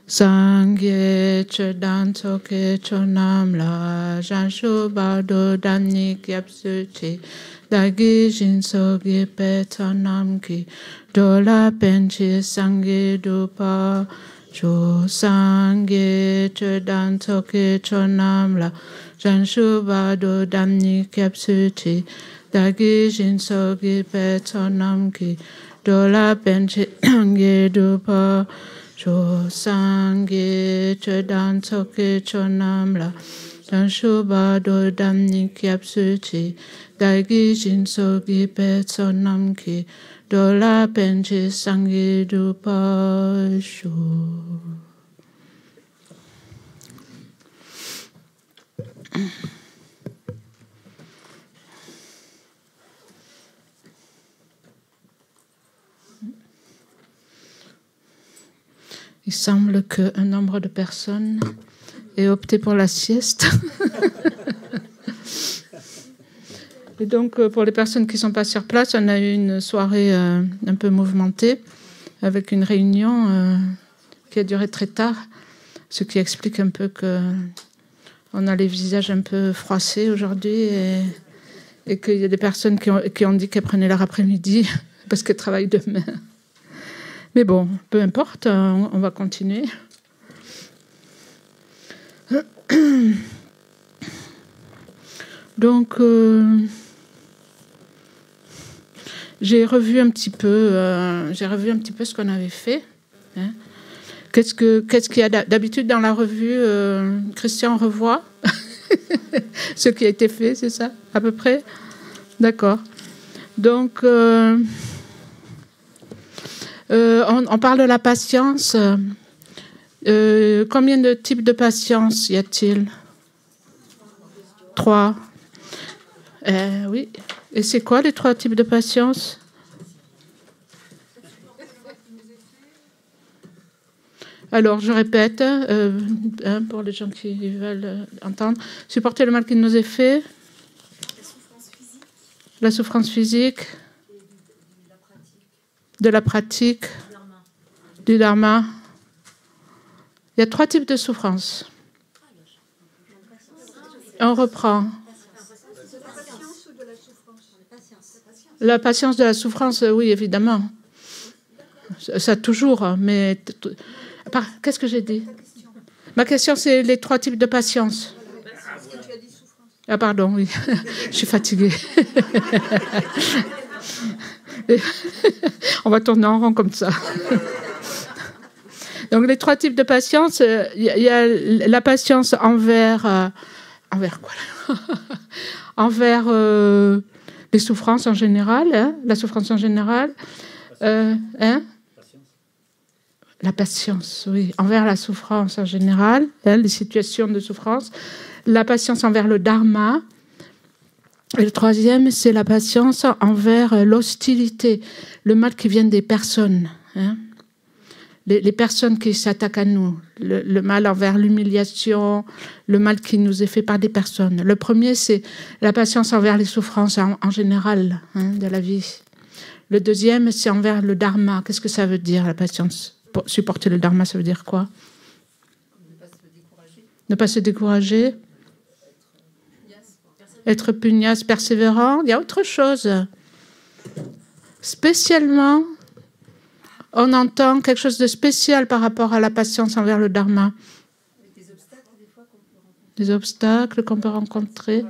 Sangye chedan soke chonam la janshu bado danik yapsuchi dagi jin soge petanam ki dola penchi sangye dupa cho sangye chedan soke chonam la janshu bado danik yapsuchi dagi jin soge petanam ki dola penchi sangye dupa Cho sangye chedan soke chonam la janshu bado damni kyapsuchi daigi jin sogi petsonam ki dola penche sangye dupa shu. Il semble qu'un nombre de personnes ait opté pour la sieste. Et donc, pour les personnes qui ne sont pas sur place, on a eu une soirée un peu mouvementée avec une réunion qui a duré très tard, ce qui explique un peu qu'on a les visages un peu froissés aujourd'hui et qu'il y a des personnes qui ont dit qu'elles prenaient leur après-midi parce qu'elles travaillent demain. Mais bon, peu importe, on va continuer. Donc, j'ai revu un petit peu ce qu'on avait fait. Hein. Qu'est-ce qu'il y a d'habitude dans la revue Christian revoit ce qui a été fait, c'est ça, à peu près? D'accord. Donc... on parle de la patience. Combien de types de patience y a-t-il? 3. Oui. Et c'est quoi les 3 types de patience? Alors, je répète, pour les gens qui veulent entendre. Supporter le mal qui nous est fait. La souffrance physique. De la pratique, du dharma. Il y a 3 types de souffrance. On reprend. La patience de la souffrance, oui, évidemment. Ça toujours, mais... Qu'est-ce que j'ai dit? Ma question, c'est les 3 types de patience. Ah, pardon, oui. Je suis fatiguée. On va tourner en rond comme ça. Donc, les 3 types de patience, il y a la patience envers quoi? Envers les souffrances en général, hein, la souffrance en général. Hein? La patience, oui, envers la souffrance en général, hein, les situations de souffrance. La patience envers le dharma. Et le 3e, c'est la patience envers l'hostilité, le mal qui vient des personnes. Hein. Les personnes qui s'attaquent à nous, le mal envers l'humiliation, le mal qui nous est fait par des personnes. Le premier, c'est la patience envers les souffrances en général, hein, de la vie. Le 2e, c'est envers le dharma. Qu'est-ce que ça veut dire, la patience? Pour supporter le dharma, ça veut dire quoi? Ne pas se décourager. Être pugnace, persévérant. Il y a autre chose. Spécialement, on entend quelque chose de spécial par rapport à la patience envers le dharma. Des obstacles qu'on peut rencontrer.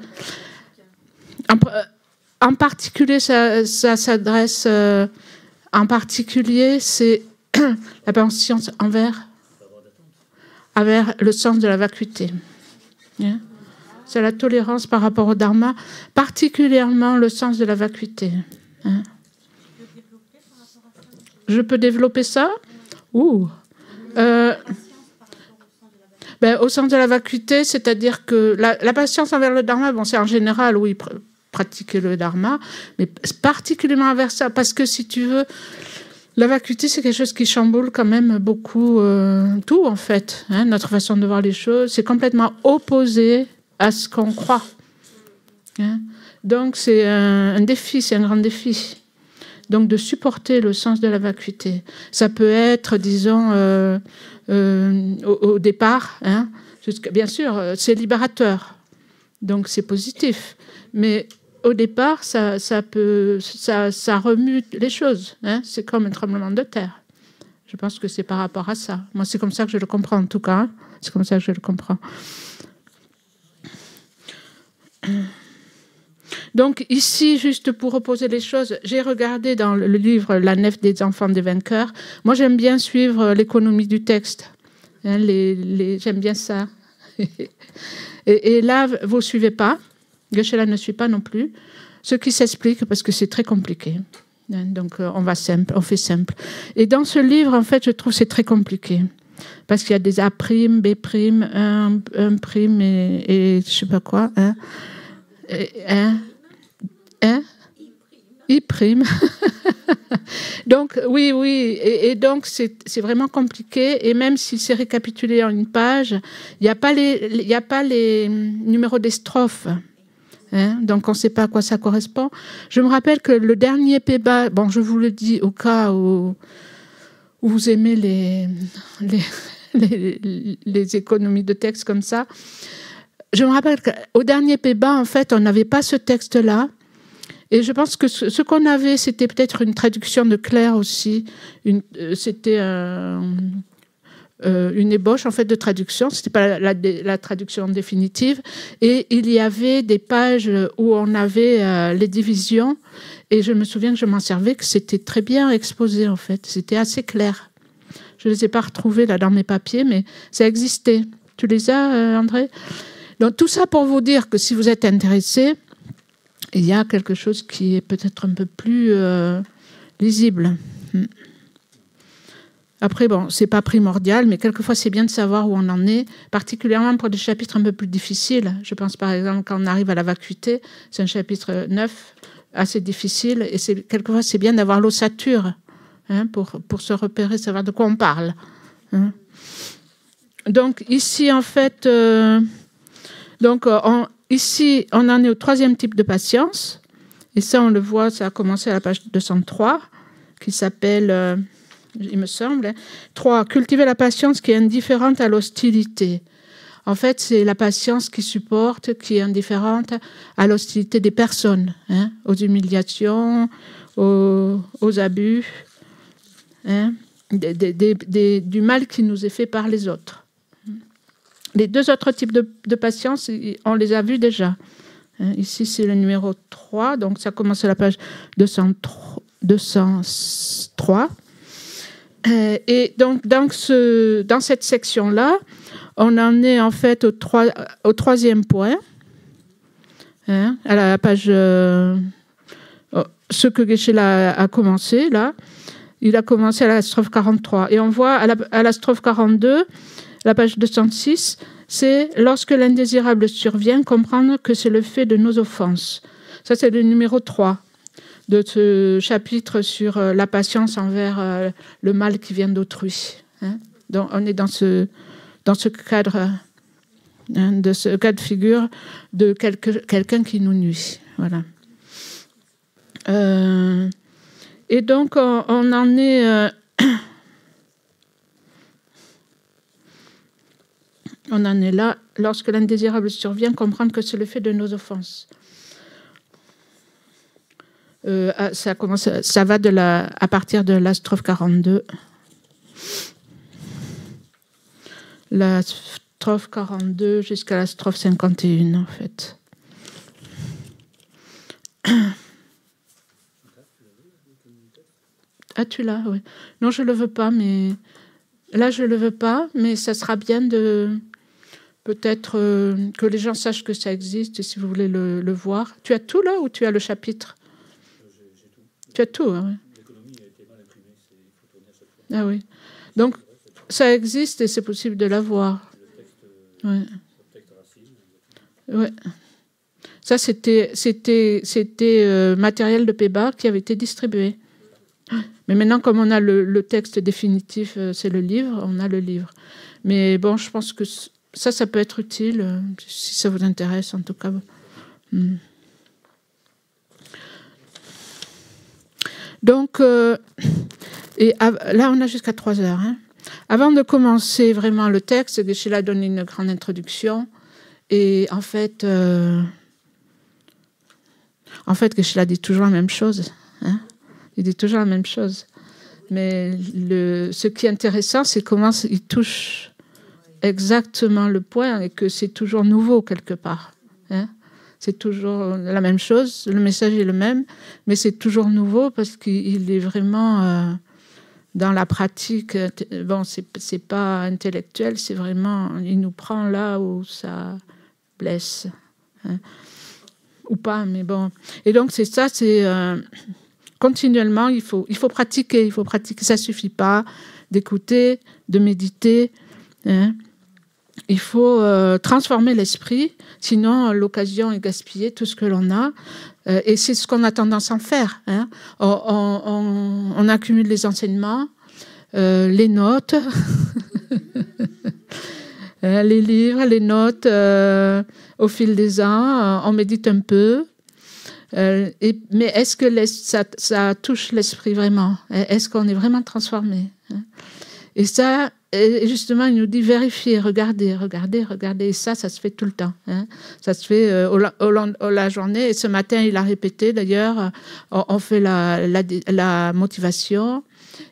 En particulier, ça s'adresse... en particulier, c'est la patience envers le sens de la vacuité. Yeah. C'est la tolérance par rapport au dharma, particulièrement le sens de la vacuité. Hein. Je peux développer ça? Au sens de la vacuité, c'est-à-dire que la patience envers le dharma, bon, c'est en général, oui, pratiquer le dharma, mais particulièrement envers ça, parce que si tu veux, la vacuité, c'est quelque chose qui chamboule quand même beaucoup tout, en fait. Hein, notre façon de voir les choses, c'est complètement opposé à ce qu'on croit. Hein. Donc, c'est un défi, c'est un grand défi. donc de supporter le sens de la vacuité. Ça peut être, disons, au départ, hein, bien sûr, c'est libérateur, donc c'est positif, mais au départ, ça remue les choses, hein, c'est comme un tremblement de terre. Je pense que c'est par rapport à ça. Moi, c'est comme ça que je le comprends, en tout cas. Hein. C'est comme ça que je le comprends. Donc, ici, juste pour reposer les choses, j'ai regardé dans le livre La nef des enfants des vainqueurs. Moi, j'aime bien suivre l'économie du texte. Hein, j'aime bien ça. et là, vous ne suivez pas. Geshe-la ne suit pas non plus. Ce qui s'explique parce que c'est très compliqué. Donc, on fait simple. Et dans ce livre, en fait, je trouve que c'est très compliqué. Parce qu'il y a des A', B', 1', et je sais pas quoi. I'. Donc, oui. Et donc, c'est vraiment compliqué. Et même si c'est récapitulé en une page, il n'y a pas les numéros des strophes. Hein, donc on ne sait pas à quoi ça correspond. Je me rappelle que le dernier Péba, bon, je vous le dis au cas où vous aimez les économies de texte comme ça. Je me rappelle qu'au dernier Péba, en fait, on n'avait pas ce texte-là. Et je pense que ce qu'on avait, c'était peut-être une traduction de Claire aussi. C'était une ébauche en fait de traduction, c'était pas la traduction définitive, et il y avait des pages où on avait les divisions, et je me souviens que je m'en servais, que c'était très bien exposé en fait, c'était assez clair. Je les ai pas retrouvés là dans mes papiers, mais ça existait. Tu les as, André? Donc tout ça pour vous dire que si vous êtes intéressé, il y a quelque chose qui est peut-être un peu plus lisible. Après, bon, c'est pas primordial, mais quelquefois, c'est bien de savoir où on en est, particulièrement pour des chapitres un peu plus difficiles. Je pense, par exemple, quand on arrive à la vacuité, c'est un chapitre 9, assez difficile, et quelquefois, c'est bien d'avoir l'ossature, hein, pour se repérer, savoir de quoi on parle. Hein. Donc, ici, en fait, ici, on en est au 3e type de patience, et ça, on le voit, ça a commencé à la page 203, qui s'appelle... il me semble. 3. Cultiver la patience qui est indifférente à l'hostilité. En fait, c'est la patience qui supporte, qui est indifférente à l'hostilité des personnes, hein, aux humiliations, aux abus, hein, du mal qui nous est fait par les autres. Les 2 autres types de patience, on les a vus déjà. Ici, c'est le numéro 3, donc ça commence à la page 203. Et donc, dans cette section-là, on en est en fait au 3e point, hein, à la page... ce que Geshe-la a commencé, là, il a commencé à la strophe 43. Et on voit à la strophe 42, la page 206, c'est « Lorsque l'indésirable survient, comprendre que c'est le fait de nos offenses ». Ça, c'est le numéro 3. De ce chapitre sur la patience envers le mal qui vient d'autrui. Hein. Donc, on est dans ce cadre, hein, de ce cas de figure de quelqu'un qui nous nuit. Voilà. Et donc, on en est... on en est là. Lorsque l'indésirable survient, comprendre que c'est le fait de nos offenses. Ça va à partir de la strophe 42. La strophe 42 jusqu'à la strophe 51, en fait. Ah, tu l'as, oui. Non, je ne le veux pas, mais... Là, je ne le veux pas, mais ça sera bien de... Peut-être que les gens sachent que ça existe, et si vous voulez le voir. Tu as tout, là, ou tu as le chapitre ? Tu as tout, hein, oui. L'économie a été mal imprimée, il faut tourner à chaque fois. Ah oui. Donc, ça existe et c'est possible de l'avoir. Le texte racine. Ouais. Ça, c'était matériel de Péba qui avait été distribué. Mais maintenant, comme on a le texte définitif, c'est le livre, on a le livre. Mais bon, je pense que ça peut être utile, si ça vous intéresse, en tout cas. Donc, là, on a jusqu'à 3 heures. Hein. Avant de commencer vraiment le texte, Geshe-la donne une grande introduction. Et en fait, Geshe-la dit toujours la même chose. Hein. Il dit toujours la même chose. Mais ce qui est intéressant, c'est comment il touche exactement le point et que c'est toujours nouveau quelque part. Hein. C'est toujours la même chose, le message est le même, mais c'est toujours nouveau parce qu'il est vraiment dans la pratique. Bon, c'est pas intellectuel, c'est vraiment, il nous prend là où ça blesse. Hein. Ou pas, mais bon. Et donc, c'est ça, c'est... continuellement, il faut pratiquer, ça ne suffit pas d'écouter, de méditer. Hein. Il faut transformer l'esprit, sinon l'occasion est gaspillée, tout ce que l'on a. Et c'est ce qu'on a tendance à en faire. Hein. On accumule les enseignements, les notes, les livres, les notes au fil des ans, on médite un peu. Mais est-ce que ça touche l'esprit vraiment? Est-ce qu'on est vraiment transformé? Et ça, justement, il nous dit vérifier, regardez. Et ça se fait tout le temps. Hein. Ça se fait la journée. Et ce matin, il a répété, d'ailleurs, on fait la motivation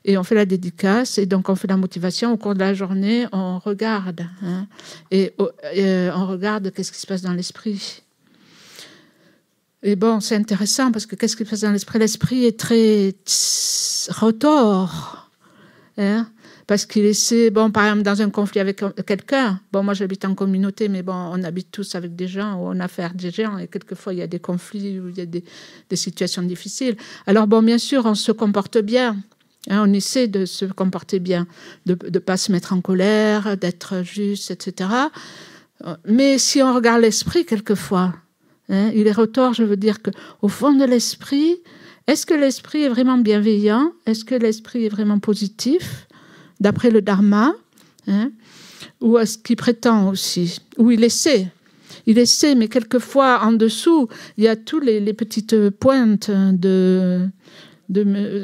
et on fait la dédicace. Et donc, on fait la motivation. Au cours de la journée, on regarde. Hein, et on regarde qu'est-ce qui se passe dans l'esprit. Et bon, c'est intéressant parce que qu'est-ce qui se passe dans l'esprit? L'esprit est très retors. Hein, parce qu'il essaie, bon, par exemple, dans un conflit avec quelqu'un, bon, moi j'habite en communauté, mais bon, on habite tous avec des gens, où on a affaire à des gens, et quelquefois il y a des conflits, où il y a des situations difficiles. Alors bon, bien sûr, on se comporte bien, hein, on essaie de se comporter bien, de ne pas se mettre en colère, d'être juste, etc. Mais si on regarde l'esprit, quelquefois, hein, il est retors, je veux dire qu'au fond de l'esprit, est-ce que l'esprit est vraiment bienveillant? Est-ce que l'esprit est vraiment positif, d'après le Dharma, hein? Ou est-ce qu'il prétend aussi? Ou il essaie, mais quelquefois, en dessous, il y a tous les petites pointes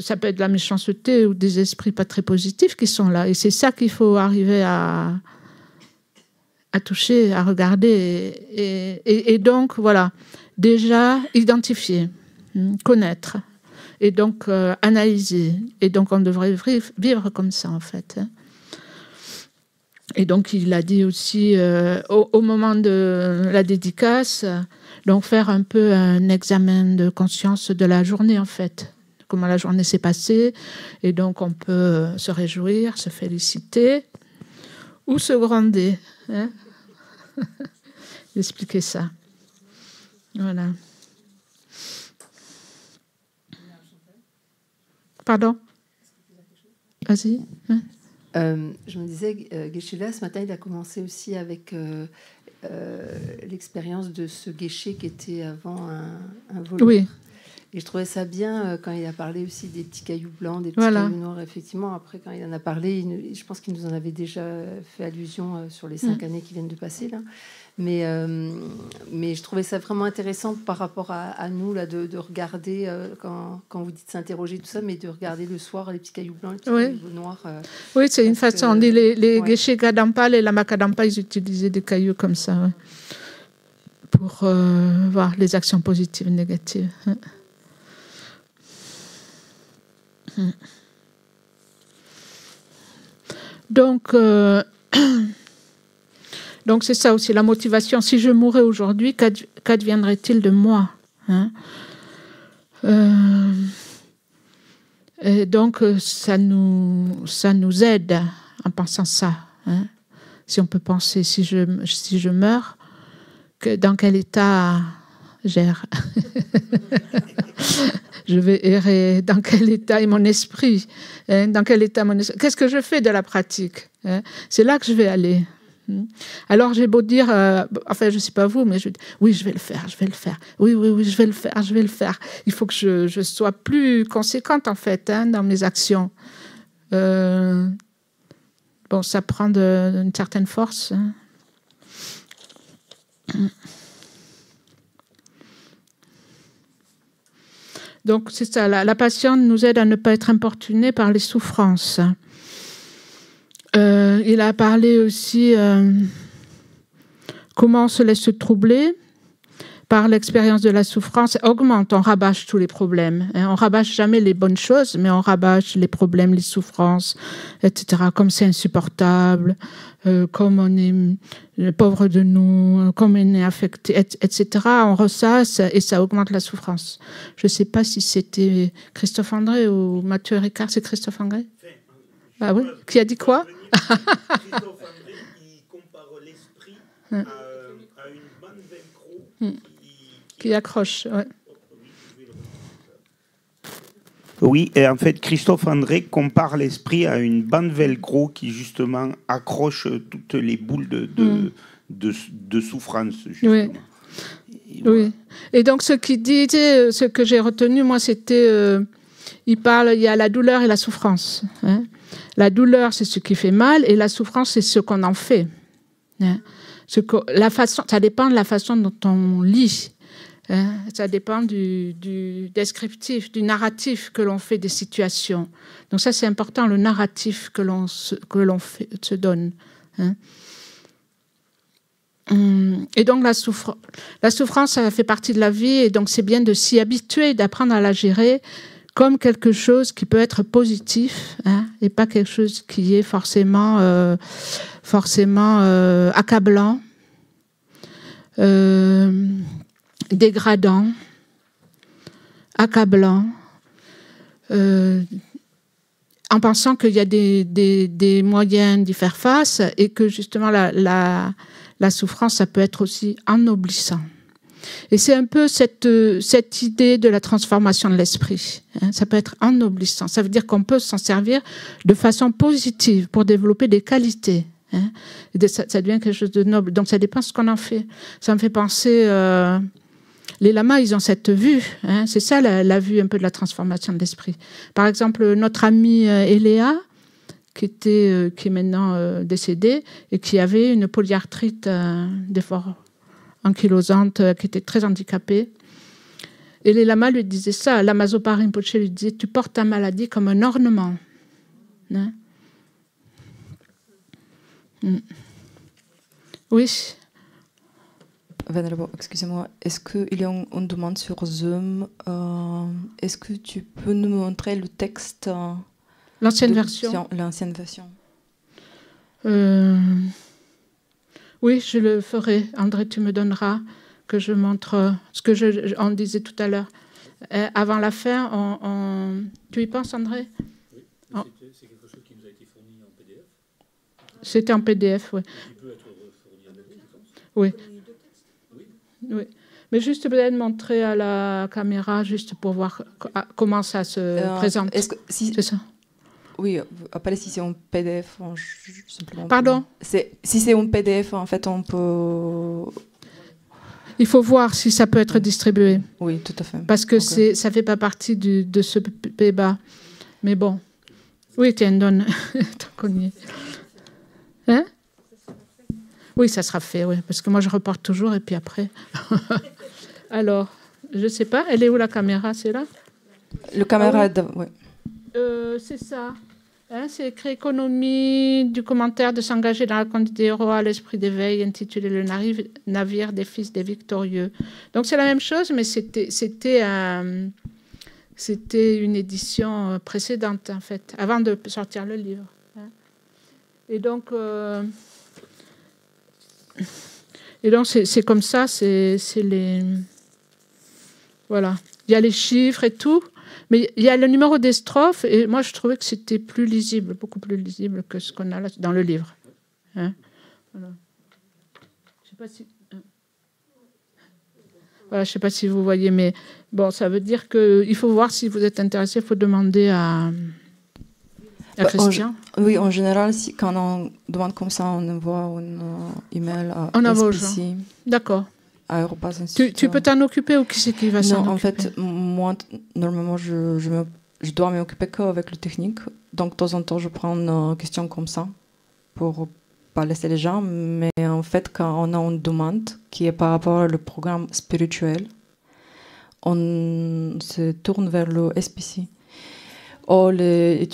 ça peut être de la méchanceté ou des esprits pas très positifs qui sont là. Et c'est ça qu'il faut arriver à toucher, à regarder. Et donc, voilà, déjà, identifier, connaître. Et donc, analyser. Et donc, on devrait vivre comme ça, en fait. Et donc, il a dit aussi, au moment de la dédicace, donc faire un peu un examen de conscience de la journée, en fait. Comment la journée s'est passée. Et donc, on peut se réjouir, se féliciter ou se gronder. Hein. Expliquer ça. Voilà. Pardon? Vas-y. Hein? Je me disais, Geshe-la, ce matin, il a commencé aussi avec l'expérience de ce Geshe qui était avant un voleur. Oui. Et je trouvais ça bien quand il a parlé aussi des petits cailloux blancs, des petits cailloux noirs. Effectivement, après, quand il en a parlé, je pense qu'il nous en avait déjà fait allusion sur les 5 années qui viennent de passer, là. Mais je trouvais ça vraiment intéressant par rapport à nous, là, de regarder, quand vous dites s'interroger, tout ça, mais de regarder le soir les petits cailloux blancs, les petits cailloux noirs. Oui, c'est une façon. On dit les Geshe Kadampa, les Lama Kadampa, ils utilisaient des cailloux comme ça, ouais, pour voir les actions positives et négatives. Donc, c'est ça aussi, la motivation. Si je mourais aujourd'hui, qu'adviendrait-il de moi, hein? Et donc, ça nous aide en pensant ça. Hein? Si on peut penser, si je meurs, dans quel état j'erre? Je vais errer, dans quel état est mon esprit, hein? Dans quel état mon esprit? Qu'est-ce que je fais de la pratique, hein? C'est là que je vais aller. Alors j'ai beau dire, enfin je ne sais pas vous, mais oui, je vais le faire. Oui, je vais le faire. Il faut que je sois plus conséquente en fait, hein, dans mes actions. Bon, ça prend une certaine force. Hein. Donc, c'est ça, la patience nous aide à ne pas être importunés par les souffrances. Il a parlé aussi comment on se laisse troubler par l'expérience de la souffrance, augmente, on rabâche tous les problèmes. Hein. On rabâche jamais les bonnes choses, mais on rabâche les problèmes, les souffrances, etc. Comme c'est insupportable, comme on est pauvre de nous, comme on est affecté, etc. On ressasse et ça augmente la souffrance. Je ne sais pas si c'était Christophe André ou Mathieu Ricard. C'est Christophe André? Ah oui? Qui a dit quoi? Christophe André, il compare l'esprit à une bande velcro qui accroche. Ouais. Oui, et en fait, Christophe André compare l'esprit à une bande velcro qui, justement, accroche toutes les boules de souffrance, justement. Oui. Voilà. Oui. Et donc, ce qu'il dit, ce que j'ai retenu, moi, c'était... il y a la douleur et la souffrance. Hein. La douleur, c'est ce qui fait mal, et la souffrance, c'est ce qu'on en fait. Hein. Ça dépend de la façon dont on lit. Hein, ça dépend du descriptif, du narratif que l'on fait des situations. Donc ça, c'est important, le narratif que l'on se donne. Hein. Et donc la souffrance, ça fait partie de la vie, et donc c'est bien de s'y habituer, d'apprendre à la gérer comme quelque chose qui peut être positif, hein, et pas quelque chose qui est forcément accablant. Dégradant, accablant, en pensant qu'il y a des moyens d'y faire face et que justement la souffrance, ça peut être aussi ennoblissant. Et c'est un peu cette idée de la transformation de l'esprit. Hein, ça peut être ennoblissant. Ça veut dire qu'on peut s'en servir de façon positive pour développer des qualités. Hein, et ça devient quelque chose de noble. Donc ça dépend de ce qu'on en fait. Ça me fait penser... les lamas, ils ont cette vue. Hein, c'est ça la vue un peu de la transformation de l'esprit. Par exemple, notre amie Eléa, qui est maintenant décédée et qui avait une polyarthrite d'effort ankylosante, qui était très handicapée. Et les lamas lui disaient ça. Lama Zopa Rinpoche lui disait, tu portes ta maladie comme un ornement. Hein? Oui. Venerable, excusez-moi, est-ce qu'il y a une demande sur Zoom? Est-ce que tu peux nous montrer le texte? L'ancienne version. L'ancienne version. Oui, je le ferai. André, tu me donneras que je montre ce que on disait tout à l'heure. Avant la fin, tu y penses, André? Oui, c'est quelque chose qui nous a été fourni en PDF. C'était en PDF, oui. Il peut être fourni en PDF, je pense. Oui. Oui. Mais juste peut-être montrer à la caméra, juste pour voir comment ça se présente. C'est ça? Oui, après si c'est en PDF, simplement. Pardon? Si c'est en PDF, en fait, on peut... Il faut voir si ça peut être distribué. Oui, tout à fait. Parce que ça ne fait pas partie de ce débat. Mais bon. Oui, tiens, donne. Tant qu'on y est. Hein? Oui, ça sera fait, oui. Parce que moi, je reporte toujours et puis après... Alors, je ne sais pas. Elle est où la caméra? C'est là? Le caméra, oui. C'est ça. Hein, c'est écrit économie du commentaire de s'engager dans la conduite des héros à l'esprit d'éveil, intitulé Le navire des fils des victorieux. Donc c'est la même chose, mais c'était une édition précédente, en fait, avant de sortir le livre. Hein. Et donc c'est comme ça, c'est les... Voilà. Il y a les chiffres et tout. Mais il y a le numéro des strophes, et moi, je trouvais que c'était plus lisible, beaucoup plus lisible que ce qu'on a là dans le livre. Hein, voilà. Je sais pas si... Voilà, je ne sais pas si vous voyez, mais bon, ça veut dire qu'il faut voir si vous êtes intéressé, il faut demander à Christian. Oui, en général, quand on demande comme ça, on envoie un email à SPC. D'accord. Tu peux t'en occuper ou qui c'est qui va s'en occuper? Non, en fait, moi, normalement, je dois m'occuper qu'avec le technique. Donc, de temps en temps, je prends une question comme ça pour pas laisser les gens. Mais en fait, quand on a une demande qui est par rapport au programme spirituel, on se tourne vers le SPC ou les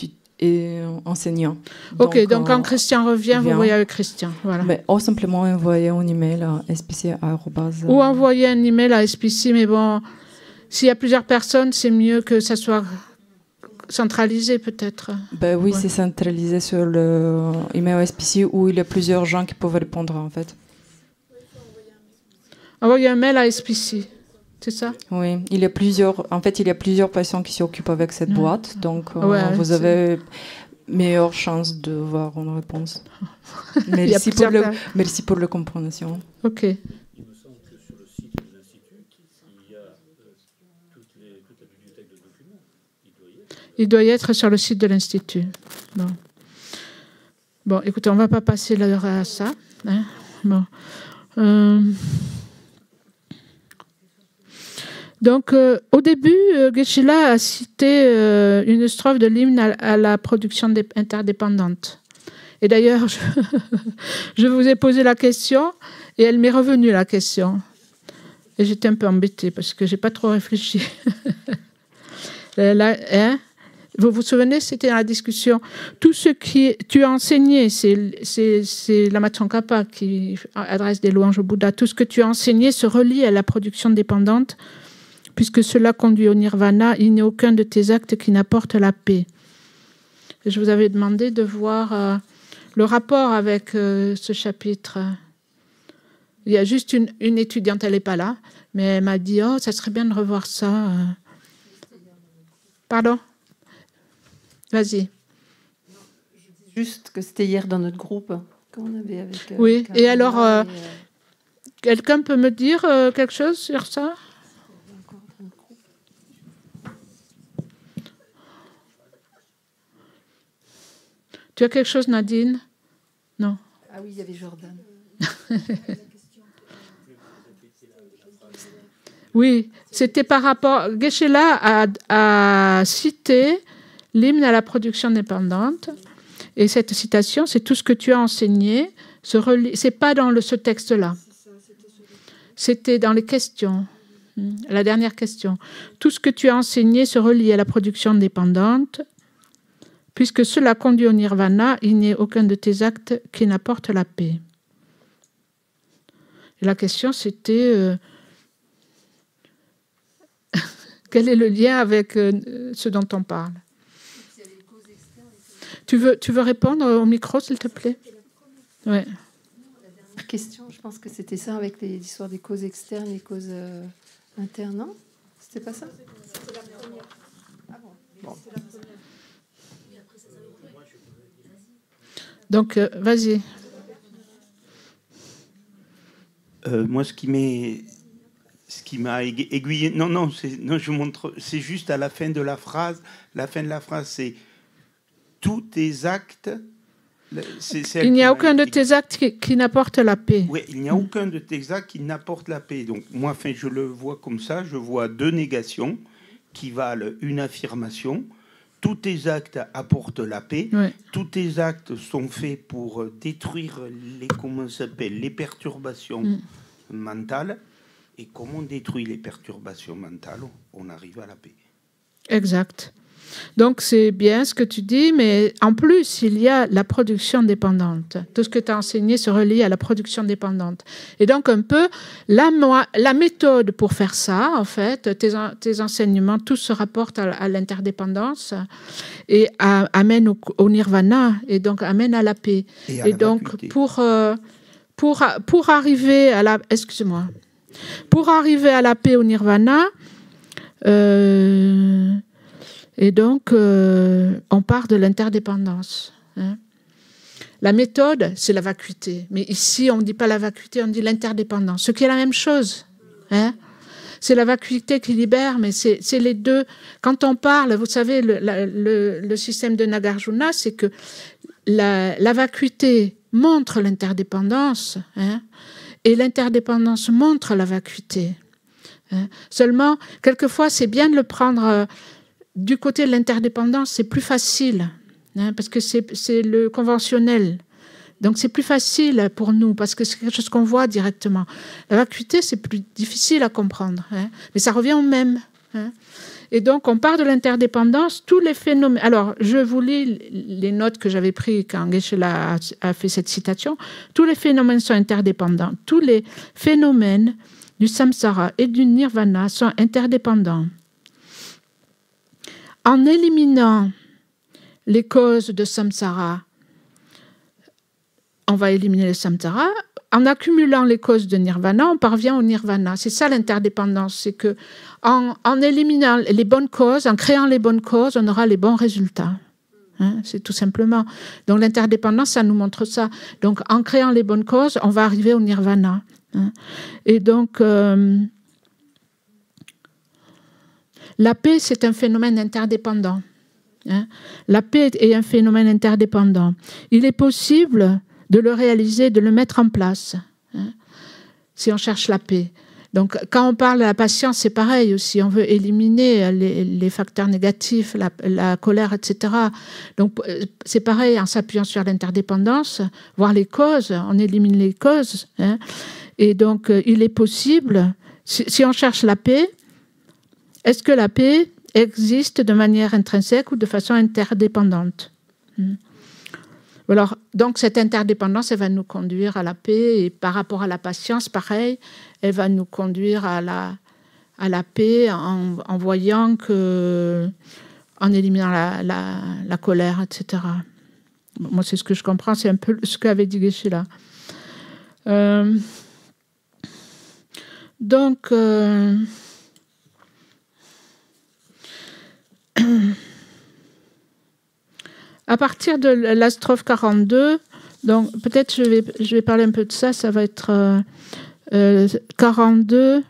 enseignants. Ok, donc quand Christian revient, vous voyez avec Christian. Voilà. Mais, ou simplement envoyer un email à SPC. Ou envoyer un email à SPC, mais bon, s'il y a plusieurs personnes, c'est mieux que ça soit centralisé peut-être. Ben oui, c'est centralisé sur le email SPC où il y a plusieurs gens qui peuvent répondre en fait. Envoyer un mail à SPC, c'est ça? Oui, il y a plusieurs patients qui s'occupent avec cette boîte, donc vous avez meilleure chance de voir une réponse. Merci pour la compréhension. Ok. Il me semble que sur le site de l'Institut, il y a toute la bibliothèque de documents. Il doit y être sur le site de l'Institut. Bon, écoutez, on ne va pas passer l'heure à ça. Hein. Bon. Donc, au début, Geshe-la a cité une strophe de l'hymne à la production interdépendante. Et d'ailleurs, je vous ai posé la question et elle m'est revenue, la question. Et j'étais un peu embêtée parce que je n'ai pas trop réfléchi. Vous vous souvenez, c'était dans la discussion. Tout ce que tu as enseigné, c'est Lama Tsongkhapa qui adresse des louanges au Bouddha. Tout ce que tu as enseigné se relie à la production dépendante. Puisque cela conduit au nirvana, il n'y a aucun de tes actes qui n'apporte la paix. Et je vous avais demandé de voir le rapport avec ce chapitre. Il y a juste une étudiante, elle n'est pas là, mais elle m'a dit « Oh, ça serait bien de revoir ça. » Pardon? Vas-y. Juste que c'était hier dans notre groupe qu'on avait avec... oui, et alors, quelqu'un peut me dire quelque chose sur ça? Tu as quelque chose, Nadine? Non. Ah oui, il y avait Jordan. Oui, c'était par rapport... Geshe-la a cité l'hymne à la production dépendante. Et cette citation, c'est tout ce que tu as enseigné. C'est pas dans ce texte-là. C'était dans les questions. La dernière question. Tout ce que tu as enseigné se relie à la production dépendante. Puisque cela conduit au nirvana, il n'y a aucun de tes actes qui n'apporte la paix. Et la question, c'était quel est le lien avec ce dont on parle? Tu veux répondre au micro, s'il te plaît? Ouais. La question, je pense que c'était ça, avec l'histoire des causes externes et causes internes, non? C'était pas ça? C'était la première. Ah bon, bon. Donc, vas-y. Moi, ce qui m'a aiguillé... Non, je montre... C'est juste à la fin de la phrase. La fin de la phrase, c'est « Tous tes actes... » Il n'y a aucun de tes actes qui n'apporte la paix. Oui, il n'y a aucun de tes actes qui n'apporte la paix. Donc, moi, je le vois comme ça. Je vois deux négations qui valent une affirmation. Tous tes actes apportent la paix. Oui. Tous tes actes sont faits pour détruire les perturbations mentales. Et comme on détruit les perturbations mentales, on arrive à la paix. Exact. Donc, c'est bien ce que tu dis, mais en plus, il y a la production dépendante. Tout ce que tu as enseigné se relie à la production dépendante. Et donc, un peu, la méthode pour faire ça, en fait, tes enseignements, tous se rapportent à l'interdépendance et amènent au nirvana, et donc amènent à la paix. Et donc, pour arriver à la... Excuse-moi. Pour arriver à la paix, au nirvana... Et donc, on part de l'interdépendance. Hein. La méthode, c'est la vacuité. Mais ici, on ne dit pas la vacuité, on dit l'interdépendance. Ce qui est la même chose. Hein. C'est la vacuité qui libère, mais c'est les deux. Quand on parle, vous savez, le système de Nagarjuna, c'est que la vacuité montre l'interdépendance, hein, et l'interdépendance montre la vacuité. Hein. Seulement, quelquefois, c'est bien de le prendre... Du côté de l'interdépendance, c'est plus facile, hein, parce que c'est le conventionnel. Donc c'est plus facile pour nous parce que c'est quelque chose qu'on voit directement. La vacuité, c'est plus difficile à comprendre, hein, mais ça revient au même. Hein. Et donc on part de l'interdépendance, tous les phénomènes. Alors je vous lis les notes que j'avais prises quand Geshe-la a fait cette citation. Tous les phénomènes sont interdépendants. Tous les phénomènes du samsara et du nirvana sont interdépendants. En éliminant les causes de samsara, on va éliminer le samsara. En accumulant les causes de nirvana, on parvient au nirvana. C'est ça l'interdépendance. C'est que en éliminant les bonnes causes, en créant les bonnes causes, on aura les bons résultats. Hein, c'est tout simplement. Donc l'interdépendance, ça nous montre ça. Donc en créant les bonnes causes, on va arriver au nirvana. Hein. Et donc la paix, c'est un phénomène interdépendant. Hein. La paix est un phénomène interdépendant. Il est possible de le réaliser, de le mettre en place, hein, si on cherche la paix. Donc, quand on parle de la patience, c'est pareil aussi. On veut éliminer les facteurs négatifs, la colère, etc. Donc, c'est pareil, en s'appuyant sur l'interdépendance, voir les causes, on élimine les causes. Hein. Et donc, il est possible, si on cherche la paix, est-ce que la paix existe de manière intrinsèque ou de façon interdépendante? Alors, donc, cette interdépendance, elle va nous conduire à la paix. Et par rapport à la patience, pareil, elle va nous conduire à la paix en voyant que, en éliminant la colère, etc. Moi, c'est ce que je comprends. C'est un peu ce qu'avait dit Geshe-la. Donc... à partir de la strophe 42, donc peut-être je vais parler un peu de ça, ça va être 42.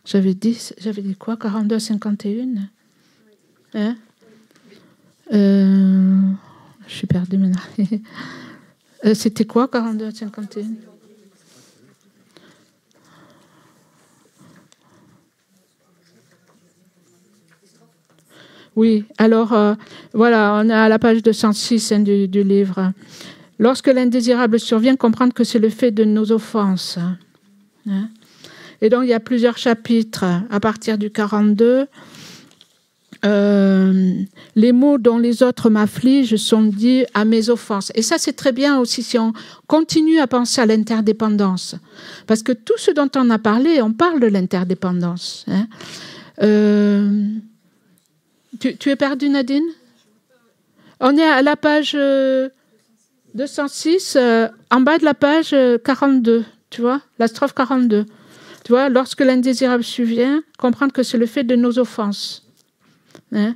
J'avais dit quoi? 42 à 51 hein? Je suis perdue maintenant. C'était quoi 42 à 51? Oui, alors voilà, on est à la page 206 hein, du livre. Lorsque l'indésirable survient, comprendre que c'est le fait de nos offenses. Hein. Et donc, il y a plusieurs chapitres à partir du 42. Les mots dont les autres m'affligent sont dits à mes offenses. Et ça, c'est très bien aussi si on continue à penser à l'interdépendance. Parce que tout ce dont on a parlé, on parle de l'interdépendance. Hein. Tu es perdu, Nadine? On est à la page 206, en bas de la page 42, tu vois, la strophe 42. Tu vois, lorsque l'indésirable survient, comprendre que c'est le fait de nos offenses. Hein?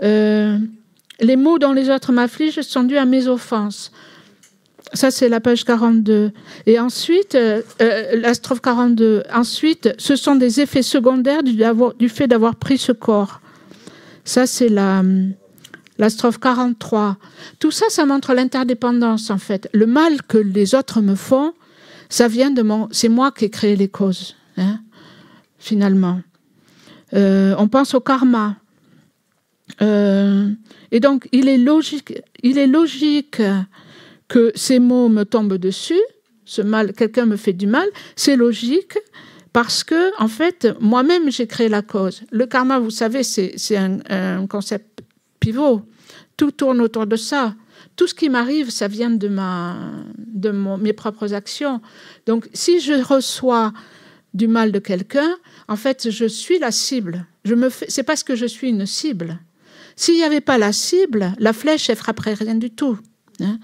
Les mots dont les autres m'affligent sont dus à mes offenses. Ça, c'est la page 42. Et ensuite, la strophe 42. Ensuite, ce sont des effets secondaires du fait d'avoir pris ce corps. Ça, c'est la strophe 43. Tout ça, ça montre l'interdépendance, en fait. Le mal que les autres me font, ça vient de c'est moi qui ai créé les causes, hein, finalement. On pense au karma. Et donc, il est logique que ces mots me tombent dessus. Ce mal, quelqu'un me fait du mal. C'est logique. Parce que, en fait, moi-même, j'ai créé la cause. Le karma, vous savez, c'est un concept pivot. Tout tourne autour de ça. Tout ce qui m'arrive, ça vient de mes propres actions. Donc, si je reçois du mal de quelqu'un, en fait, je suis la cible. C'est parce que je suis une cible. S'il n'y avait pas la cible, la flèche, elle ne frapperait rien du tout. Hein.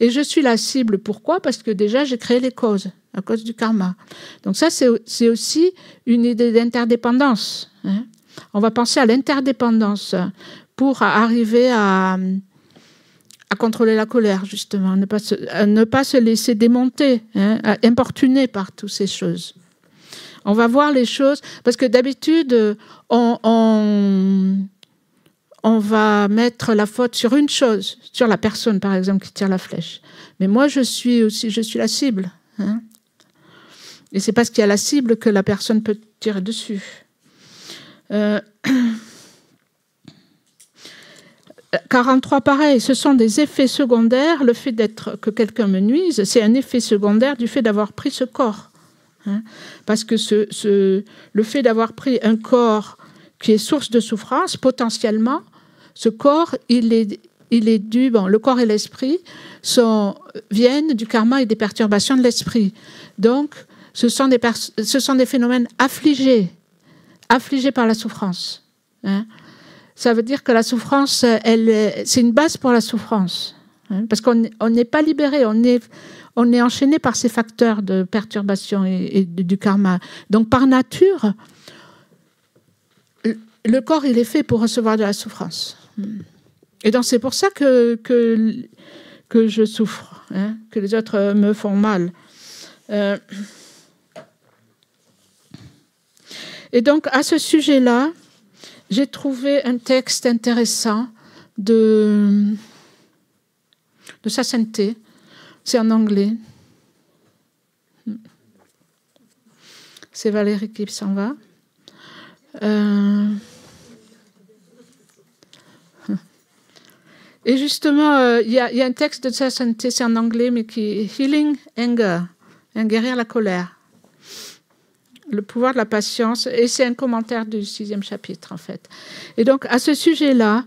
Et je suis la cible. Pourquoi? Parce que déjà, j'ai créé les causes, à cause du karma. Donc ça, c'est aussi une idée d'interdépendance. Hein. On va penser à l'interdépendance pour arriver à contrôler la colère, justement, ne pas se laisser démonter, hein, importuner par toutes ces choses. On va voir les choses, parce que d'habitude, on va mettre la faute sur une chose, sur la personne, par exemple, qui tire la flèche. Mais moi, je suis la cible. Hein. Et c'est parce qu'il y a la cible que la personne peut tirer dessus. 43, pareil, ce sont des effets secondaires. Le fait que quelqu'un me nuise, c'est un effet secondaire du fait d'avoir pris ce corps. Hein, parce que le fait d'avoir pris un corps qui est source de souffrance, potentiellement, ce corps, il est dû... Bon, le corps et l'esprit viennent du karma et des perturbations de l'esprit. Donc, ce sont des phénomènes affligés par la souffrance. Hein. Ça veut dire que la souffrance, c'est une base pour la souffrance. Hein, parce qu'on n'est pas libéré, on est enchaîné par ces facteurs de perturbation et du karma. Donc, par nature, le corps, il est fait pour recevoir de la souffrance. Et donc, c'est pour ça que je souffre, hein, que les autres me font mal. Et donc, à ce sujet-là, j'ai trouvé un texte intéressant de sa sainteté. C'est en anglais. C'est Valérie qui s'en va. Et justement, il y a un texte de sa sainteté, c'est en anglais, mais qui est Healing Anger, guérir la colère. Le pouvoir de la patience, et c'est un commentaire du 6e chapitre, en fait. Et donc, à ce sujet-là,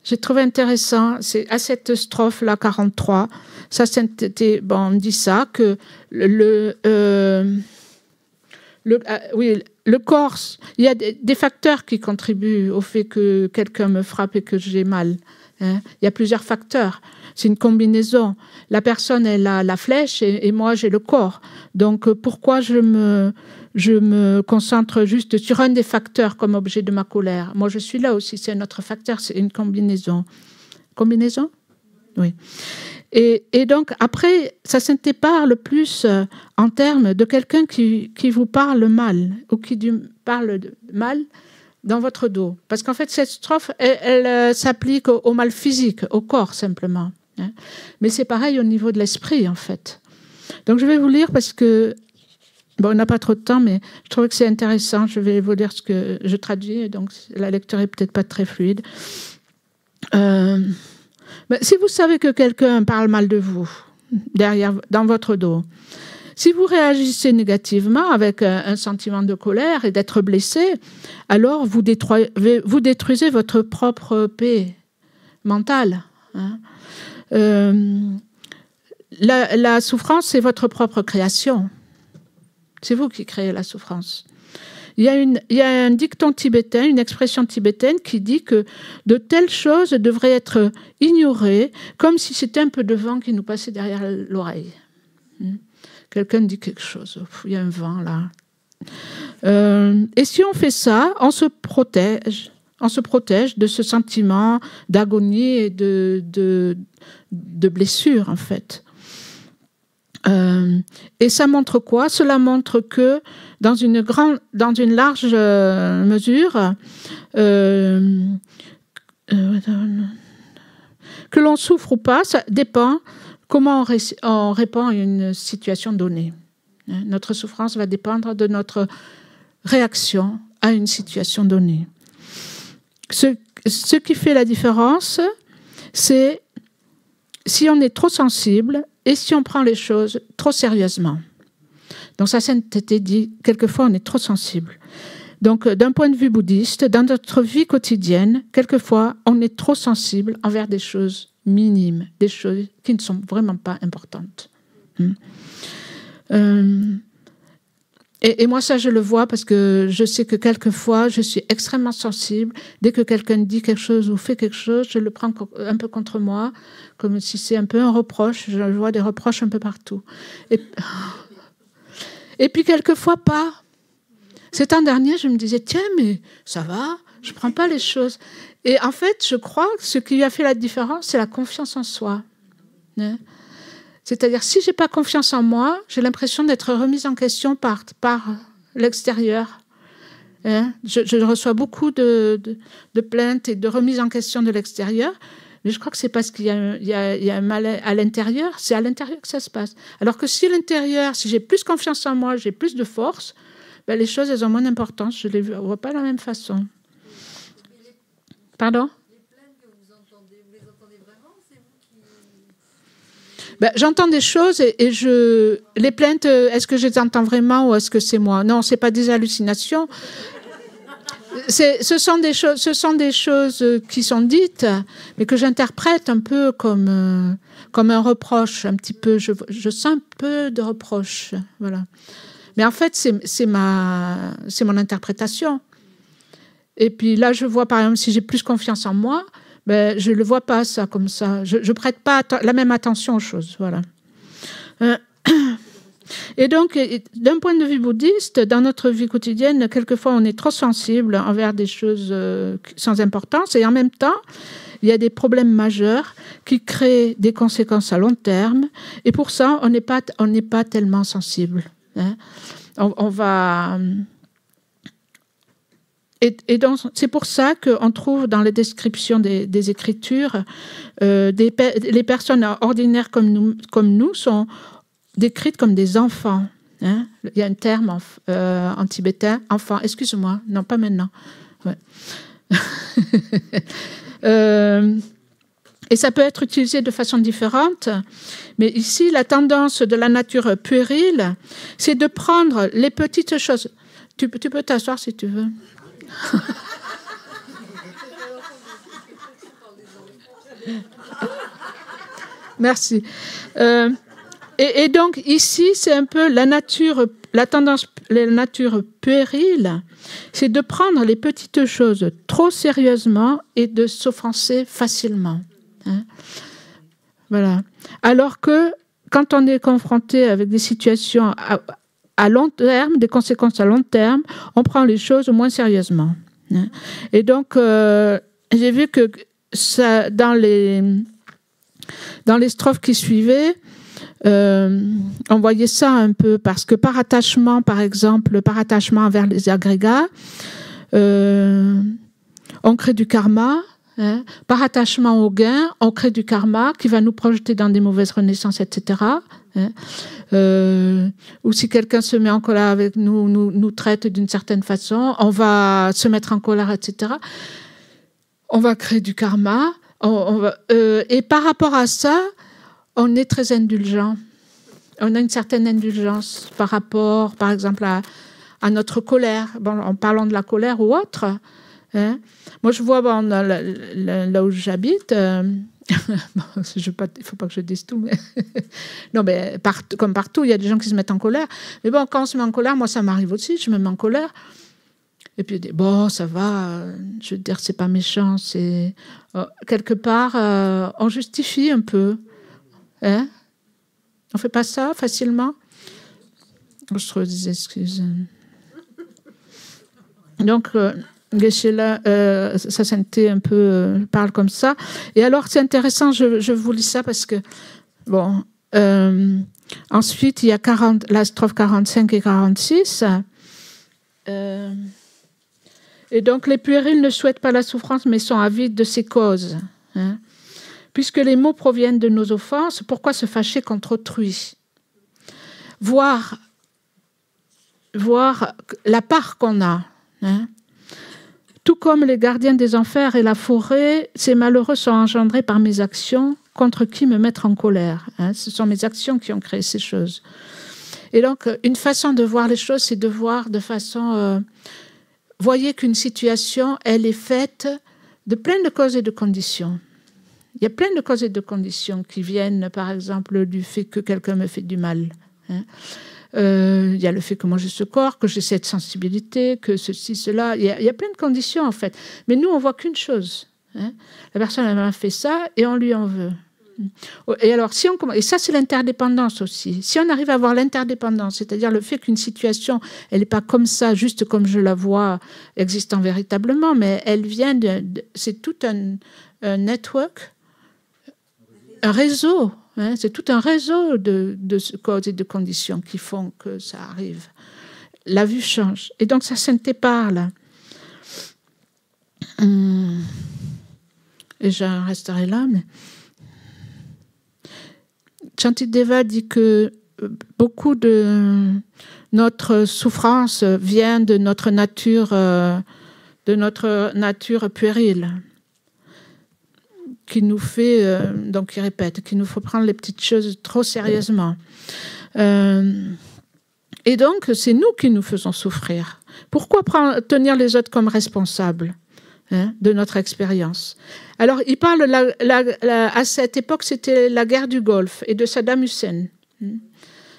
j'ai trouvé intéressant, c'est à cette strophe-là, 43, ça, on dit ça, que le corps, il y a des facteurs qui contribuent au fait que quelqu'un me frappe et que j'ai mal. Hein. Il y a plusieurs facteurs. C'est une combinaison. La personne, elle a la flèche et moi, j'ai le corps. Donc, pourquoi je me concentre juste sur un des facteurs comme objet de ma colère? Moi, je suis là aussi. C'est un autre facteur. C'est une combinaison. Combinaison? Oui. Et donc, après, ça sainteté parle plus en termes de quelqu'un qui vous parle mal ou qui parle mal dans votre dos. Parce qu'en fait, cette strophe, elle s'applique au mal physique, au corps simplement. Hein. Mais c'est pareil au niveau de l'esprit, en fait. Donc, je vais vous lire parce que, bon, on n'a pas trop de temps, mais je trouve que c'est intéressant. Je vais vous lire ce que je traduis, donc la lecture est peut-être pas très fluide. Si vous savez que quelqu'un parle mal de vous, dans votre dos, si vous réagissez négativement avec un sentiment de colère et d'être blessé, alors vous détruisez votre propre paix mentale. Hein. La souffrance, c'est votre propre création. C'est vous qui créez la souffrance. Il y a un dicton tibétain, une expression tibétaine qui dit que de telles choses devraient être ignorées comme si c'était un peu de vent qui nous passait derrière l'oreille. Quelqu'un dit quelque chose, il y a un vent là. Et si on fait ça, on se protège de ce sentiment d'agonie et de blessure, en fait. Et ça montre quoi? Cela montre que dans une large mesure, que l'on souffre ou pas, ça dépend comment on répond à une situation donnée. Notre souffrance va dépendre de notre réaction à une situation donnée. Ce qui fait la différence, c'est si on est trop sensible et si on prend les choses trop sérieusement. Donc ça, c'était dit, quelquefois on est trop sensible. Donc d'un point de vue bouddhiste, dans notre vie quotidienne, quelquefois on est trop sensible envers des choses minimes, des choses qui ne sont vraiment pas importantes. Et moi, ça, je le vois parce que je sais que quelquefois, je suis extrêmement sensible. Dès que quelqu'un dit quelque chose ou fait quelque chose, je le prends un peu contre moi, comme si c'est un peu un reproche. Je vois des reproches un peu partout. Et puis, quelquefois, pas. Ces temps derniers, je me disais, tiens, mais ça va, je ne prends pas les choses. Et en fait, je crois que ce qui a fait la différence, c'est la confiance en soi. Hein? C'est-à-dire, si je n'ai pas confiance en moi, j'ai l'impression d'être remise en question par l'extérieur. Hein? Je reçois beaucoup de plaintes et de remises en question de l'extérieur, mais je crois que c'est parce qu'il y a un mal à l'intérieur. C'est à l'intérieur que ça se passe. Alors que si à l'intérieur, si j'ai plus confiance en moi, j'ai plus de force, ben les choses, elles ont moins d'importance. Je ne les vois pas de la même façon. Pardon ? Les plaintes que vous entendez, J'entends des choses et les plaintes, est-ce que je les entends vraiment ou est-ce que c'est moi? Non, c'est pas des hallucinations. Ce sont des choses qui sont dites, mais que j'interprète un peu comme un reproche, un petit peu. Je sens un peu de reproche, voilà. Mais en fait, c'est mon interprétation. Et puis là, je vois, par exemple, si j'ai plus confiance en moi, je ne le vois pas, ça, comme ça. Je ne prête pas la même attention aux choses. Voilà. Et donc, d'un point de vue bouddhiste, dans notre vie quotidienne, quelquefois, on est trop sensible envers des choses sans importance. Et en même temps, il y a des problèmes majeurs qui créent des conséquences à long terme. Et pour ça, on n'est pas tellement sensible. Hein. On va... Et donc, c'est pour ça qu'on trouve dans les descriptions des écritures, les personnes ordinaires comme nous sont décrites comme des enfants. Hein. Il y a un terme en tibétain, enfant. Excuse-moi, non, pas maintenant. Ouais. Et ça peut être utilisé de façon différente. Mais ici, la tendance de la nature puérile, c'est de prendre les petites choses. Tu peux t'asseoir si tu veux. Merci. Et donc ici, c'est un peu la tendance, la nature puérile, c'est de prendre les petites choses trop sérieusement et de s'offenser facilement. Hein. Voilà. Alors que quand on est confronté avec des situations à long terme, des conséquences à long terme, on prend les choses moins sérieusement. Et donc, j'ai vu que ça, dans les strophes qui suivaient, on voyait ça un peu, parce que par attachement, par exemple, par attachement envers les agrégats, on crée du karma. Hein. Par attachement au gain, on crée du karma qui va nous projeter dans des mauvaises renaissances, etc. Hein. Ou si quelqu'un se met en colère avec nous, nous traite d'une certaine façon, on va se mettre en colère, etc. On va créer du karma. Et par rapport à ça, on est très indulgent. On a une certaine indulgence par rapport, par exemple, à notre colère. Bon, en parlant de la colère ou autre. Hein. Moi, je vois là où j'habite, il ne faut pas que je dise tout, mais non, mais comme partout, il y a des gens qui se mettent en colère. Mais bon, quand on se met en colère, moi, ça m'arrive aussi, je me mets en colère. Et puis, bon, ça va, je veux dire, c'est pas méchant, c'est... quelque part, on justifie un peu. Hein? On fait pas ça facilement? Je trouve des excuses. Donc... Geshe-la, sa sainteté un peu parle comme ça. Et alors, c'est intéressant, je vous lis ça parce que, bon, ensuite, il y a la strophe 45 et 46. Et donc, les puérils ne souhaitent pas la souffrance, mais sont avides de ses causes. Hein. Puisque les maux proviennent de nos offenses, pourquoi se fâcher contre autrui? Voir la part qu'on a. Hein. Tout comme les gardiens des enfers et la forêt, ces malheureux sont engendrés par mes actions, contre qui me mettre en colère. Hein, ce sont mes actions qui ont créé ces choses. Et donc, une façon de voir les choses, c'est de voir de façon... voyez qu'une situation, elle est faite de plein de causes et de conditions. Il y a plein de causes et de conditions qui viennent, par exemple, du fait que quelqu'un me fait du mal. Hein. Il y a le fait que moi j'ai ce corps, que j'ai cette sensibilité, que ceci, cela. Il y a plein de conditions en fait. Mais nous, on voit qu'une chose. Hein. La personne elle m'a fait ça et on lui en veut. Et alors, et ça c'est l'interdépendance aussi. Si on arrive à avoir l'interdépendance, c'est-à-dire le fait qu'une situation, elle n'est pas comme ça, juste comme je la vois, existant véritablement, mais elle vient c'est tout un network, un réseau. Hein, c'est tout un réseau de causes et de conditions qui font que ça arrive. La vue change. Et donc, sa sainteté parle. Et j'en resterai là. Mais... Shantideva dit que beaucoup de notre souffrance vient de notre nature puérile. qui nous fait, donc il répète, qu'il nous faut prendre les petites choses trop sérieusement. Et donc, c'est nous qui nous faisons souffrir. Pourquoi tenir les autres comme responsables de notre expérience? Alors, il parle, à cette époque, c'était la guerre du Golfe et de Saddam Hussein.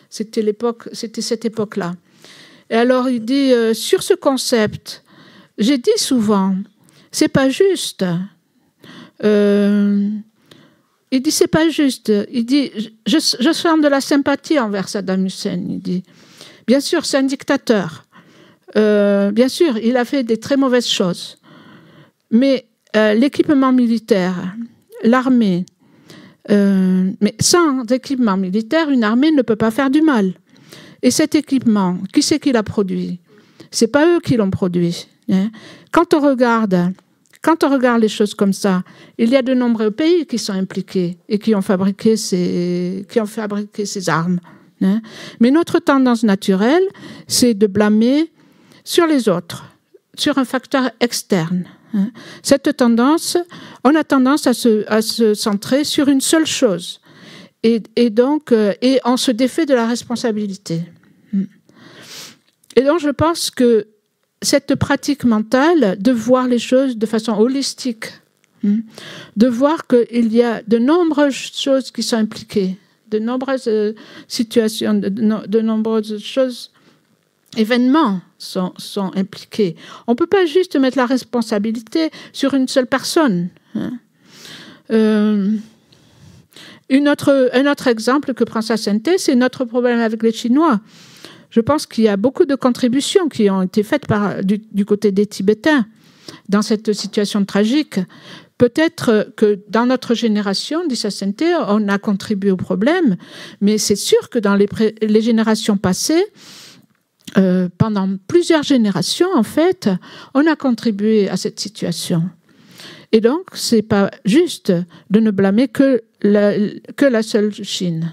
C'était cette époque-là. Et alors, il dit, sur ce concept, j'ai dit souvent, c'est pas juste. Il dit, c'est pas juste. Il dit, je sens de la sympathie envers Saddam Hussein. Il dit, bien sûr, c'est un dictateur. Bien sûr, il a fait des très mauvaises choses. Mais l'équipement militaire, l'armée, mais sans équipement militaire, une armée ne peut pas faire du mal. Et cet équipement, qui c'est qui l'a produit? C'est pas eux qui l'ont produit. Quand on regarde les choses comme ça, il y a de nombreux pays qui sont impliqués et qui ont fabriqué ces armes. Mais notre tendance naturelle, c'est de blâmer sur les autres, sur un facteur externe. Cette tendance, on a tendance à se centrer sur une seule chose. Et donc, on se défait de la responsabilité. Et donc, je pense que cette pratique mentale de voir les choses de façon holistique, de voir qu'il y a de nombreuses choses qui sont impliquées, de nombreuses situations, de nombreuses choses, événements sont impliqués. On ne peut pas juste mettre la responsabilité sur une seule personne. Un autre exemple que prend Sacenté, c'est notre problème avec les Chinois. Je pense qu'il y a beaucoup de contributions qui ont été faites du côté des Tibétains dans cette situation tragique. Peut-être que dans notre génération, dit Sacenté, on a contribué au problème, mais c'est sûr que dans les générations passées, pendant plusieurs générations, en fait, on a contribué à cette situation. Et donc, ce n'est pas juste de ne blâmer que la seule Chine.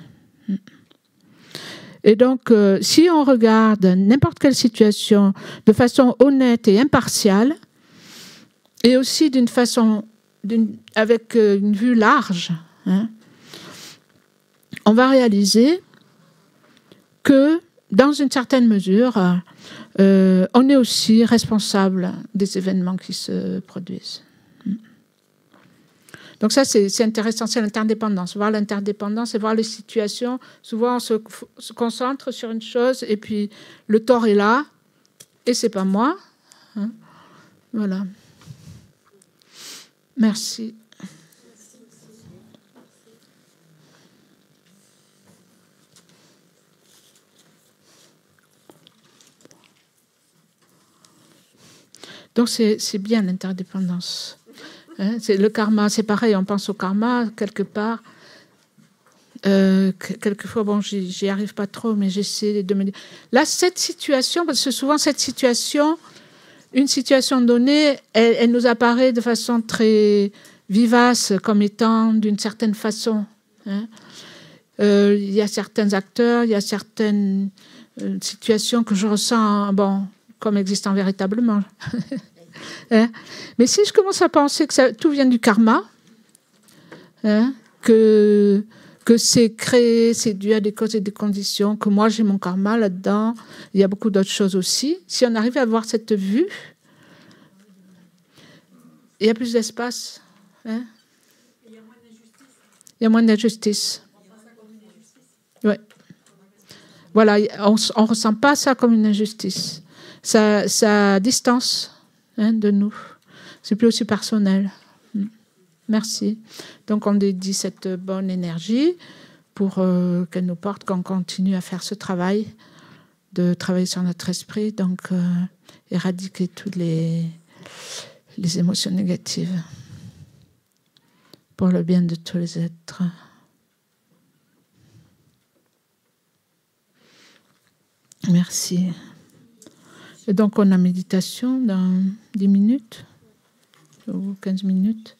Et donc, si on regarde n'importe quelle situation de façon honnête et impartiale, et aussi avec une vue large, on va réaliser que, dans une certaine mesure, on est aussi responsable des événements qui se produisent. Donc ça, c'est intéressant, c'est l'interdépendance. Voir l'interdépendance et voir les situations. Souvent, on se concentre sur une chose et puis le tort est là et c'est pas moi. Voilà. Merci. Donc c'est bien l'interdépendance. C'est le karma, c'est pareil, on pense au karma quelque part. Quelquefois, bon, j'y arrive pas trop, mais j'essaie de me dire. Là, cette situation, parce que souvent cette situation, une situation donnée, elle nous apparaît de façon très vivace comme étant d'une certaine façon. Il y a certains acteurs, il y a certaines situations que je ressens, bon, comme existant véritablement. Mais si je commence à penser que tout vient du karma, que c'est créé, c'est dû à des causes et des conditions, que moi j'ai mon karma là-dedans, il y a beaucoup d'autres choses aussi. Si on arrive à avoir cette vue, il y a plus d'espace. Il y a moins d'injustice. Ouais. Voilà, on ne ressent pas ça comme une injustice. Ça distance de nous. C'est plus aussi personnel. Merci. Donc, on dédie cette bonne énergie pour qu'elle nous porte, qu'on continue à faire ce travail, de travailler sur notre esprit, donc éradiquer toutes les émotions négatives pour le bien de tous les êtres. Merci. Et donc, on a méditation dans 10 minutes ou 15 minutes.